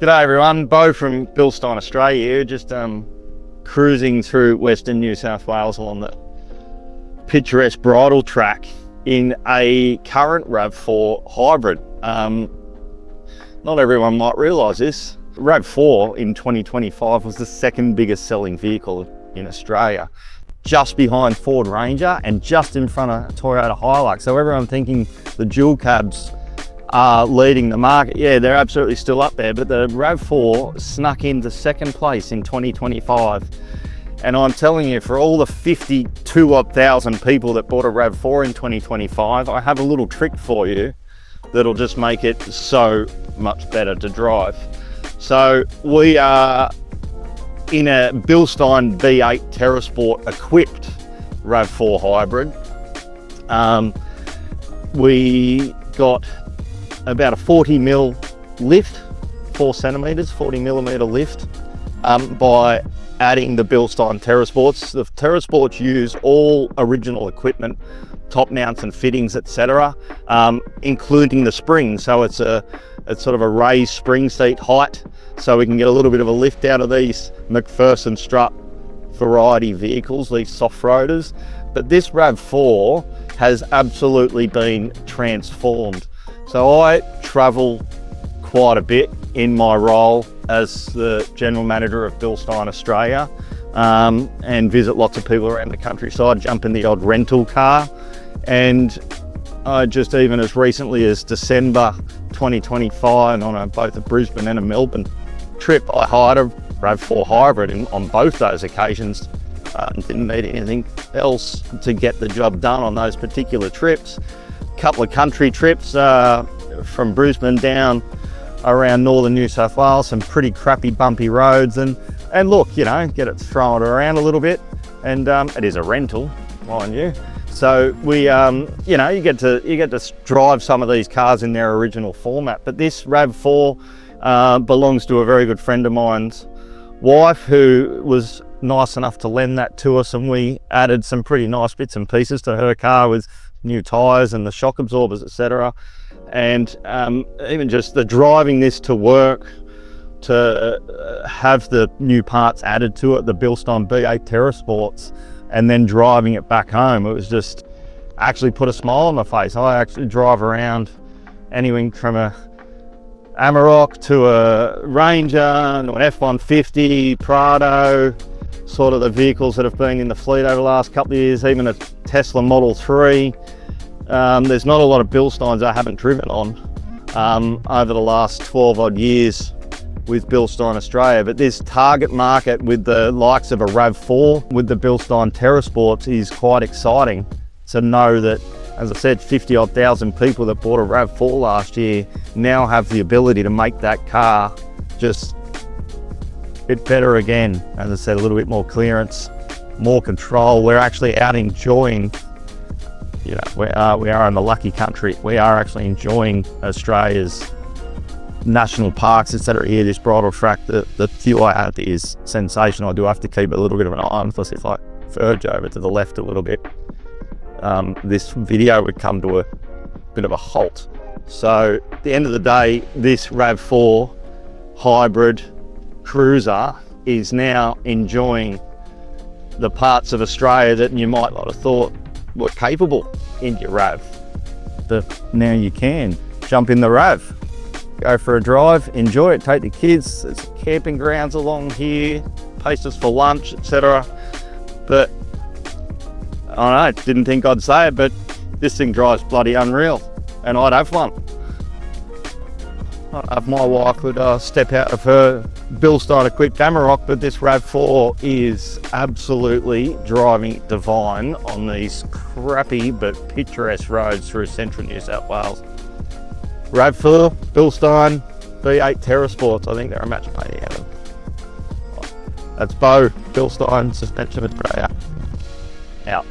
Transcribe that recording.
G'day everyone, Beau from BILSTEIN Australia here, just cruising through Western New South Wales along the picturesque bridle track in a current RAV4 hybrid. Not everyone might realise this. RAV4 in 2025 was the second biggest selling vehicle in Australia, just behind Ford Ranger and just in front of Toyota Hilux. So everyone thinking the dual cabs are leading the market. Yeah, they're absolutely still up there, but the RAV4 snuck into second place in 2025. And I'm telling you, for all the 52,000 people that bought a RAV4 in 2025, I have a little trick for you that'll just make it so much better to drive. So we are in a BILSTEIN B8 Terrasport equipped RAV4 hybrid. We got about a 40mm lift, 4 centimeters, 40mm lift, by adding the BILSTEIN Terrasports. The Terrasports use all original equipment, top mounts and fittings, etc., including the springs. So it's sort of a raised spring seat height, so we can get a little bit of a lift out of these McPherson strut variety vehicles, these soft-roaders. But this RAV4 has absolutely been transformed. So I travel quite a bit in my role as the General Manager of BILSTEIN Australia, and visit lots of people around the countryside, jump in the odd rental car. And I just, even as recently as December 2025, on both a Brisbane and a Melbourne trip, I hired a RAV4 hybrid, and on both those occasions didn't need anything else to get the job done on those particular trips. Couple of country trips from Brisbane down around northern New South Wales, some pretty crappy bumpy roads, and look, you know, get it thrown around a little bit, and it is a rental, mind you. So we, you know, you get to drive some of these cars in their original format. But this RAV4 belongs to a very good friend of mine's wife, who was nice enough to lend that to us, and we added some pretty nice bits and pieces to her car with new tyres and the shock absorbers, etc. And even just the driving this to work, to have the new parts added to it, the BILSTEIN B8 Terrasports, and then driving it back home, it was just actually put a smile on my face. I actually drive around anything from a Amarok to a Ranger to an F-150, Prado, sort of the vehicles that have been in the fleet over the last couple of years, even a Tesla Model 3. There's not a lot of BILSTEINs I haven't driven on over the last 12 odd years with BILSTEIN Australia. But this target market with the likes of a RAV4 with the BILSTEIN Terrasports is quite exciting to know that, as I said, 50,000 people that bought a RAV4 last year now have the ability to make that car just a bit better again. As I said, a little bit more clearance, more control. We're actually out enjoying, you know, we are in the lucky country. We are actually enjoying Australia's national parks, etc. Here, this bridle track, the view I have is sensational. I do have to keep a little bit of an eye on, plus if I verge over to the left a little bit, this video would come to a bit of a halt. So at the end of the day, this RAV4 hybrid cruiser is now enjoying the parts of Australia that you might not have thought were capable in your RAV. Now you can jump in the RAV, go for a drive, enjoy it, take the kids. There's camping grounds along here, places for lunch, etc. But I don't know, didn't think I'd say it, but this thing drives bloody unreal, and I'd have one. If my wife would step out of her BILSTEIN equipped Amarok, but this RAV4 is absolutely driving divine on these crappy but picturesque roads through central New South Wales. RAV4, BILSTEIN B8 Terrasport, I think they're a match made out of. That's Beau, BILSTEIN Suspension Australia, out.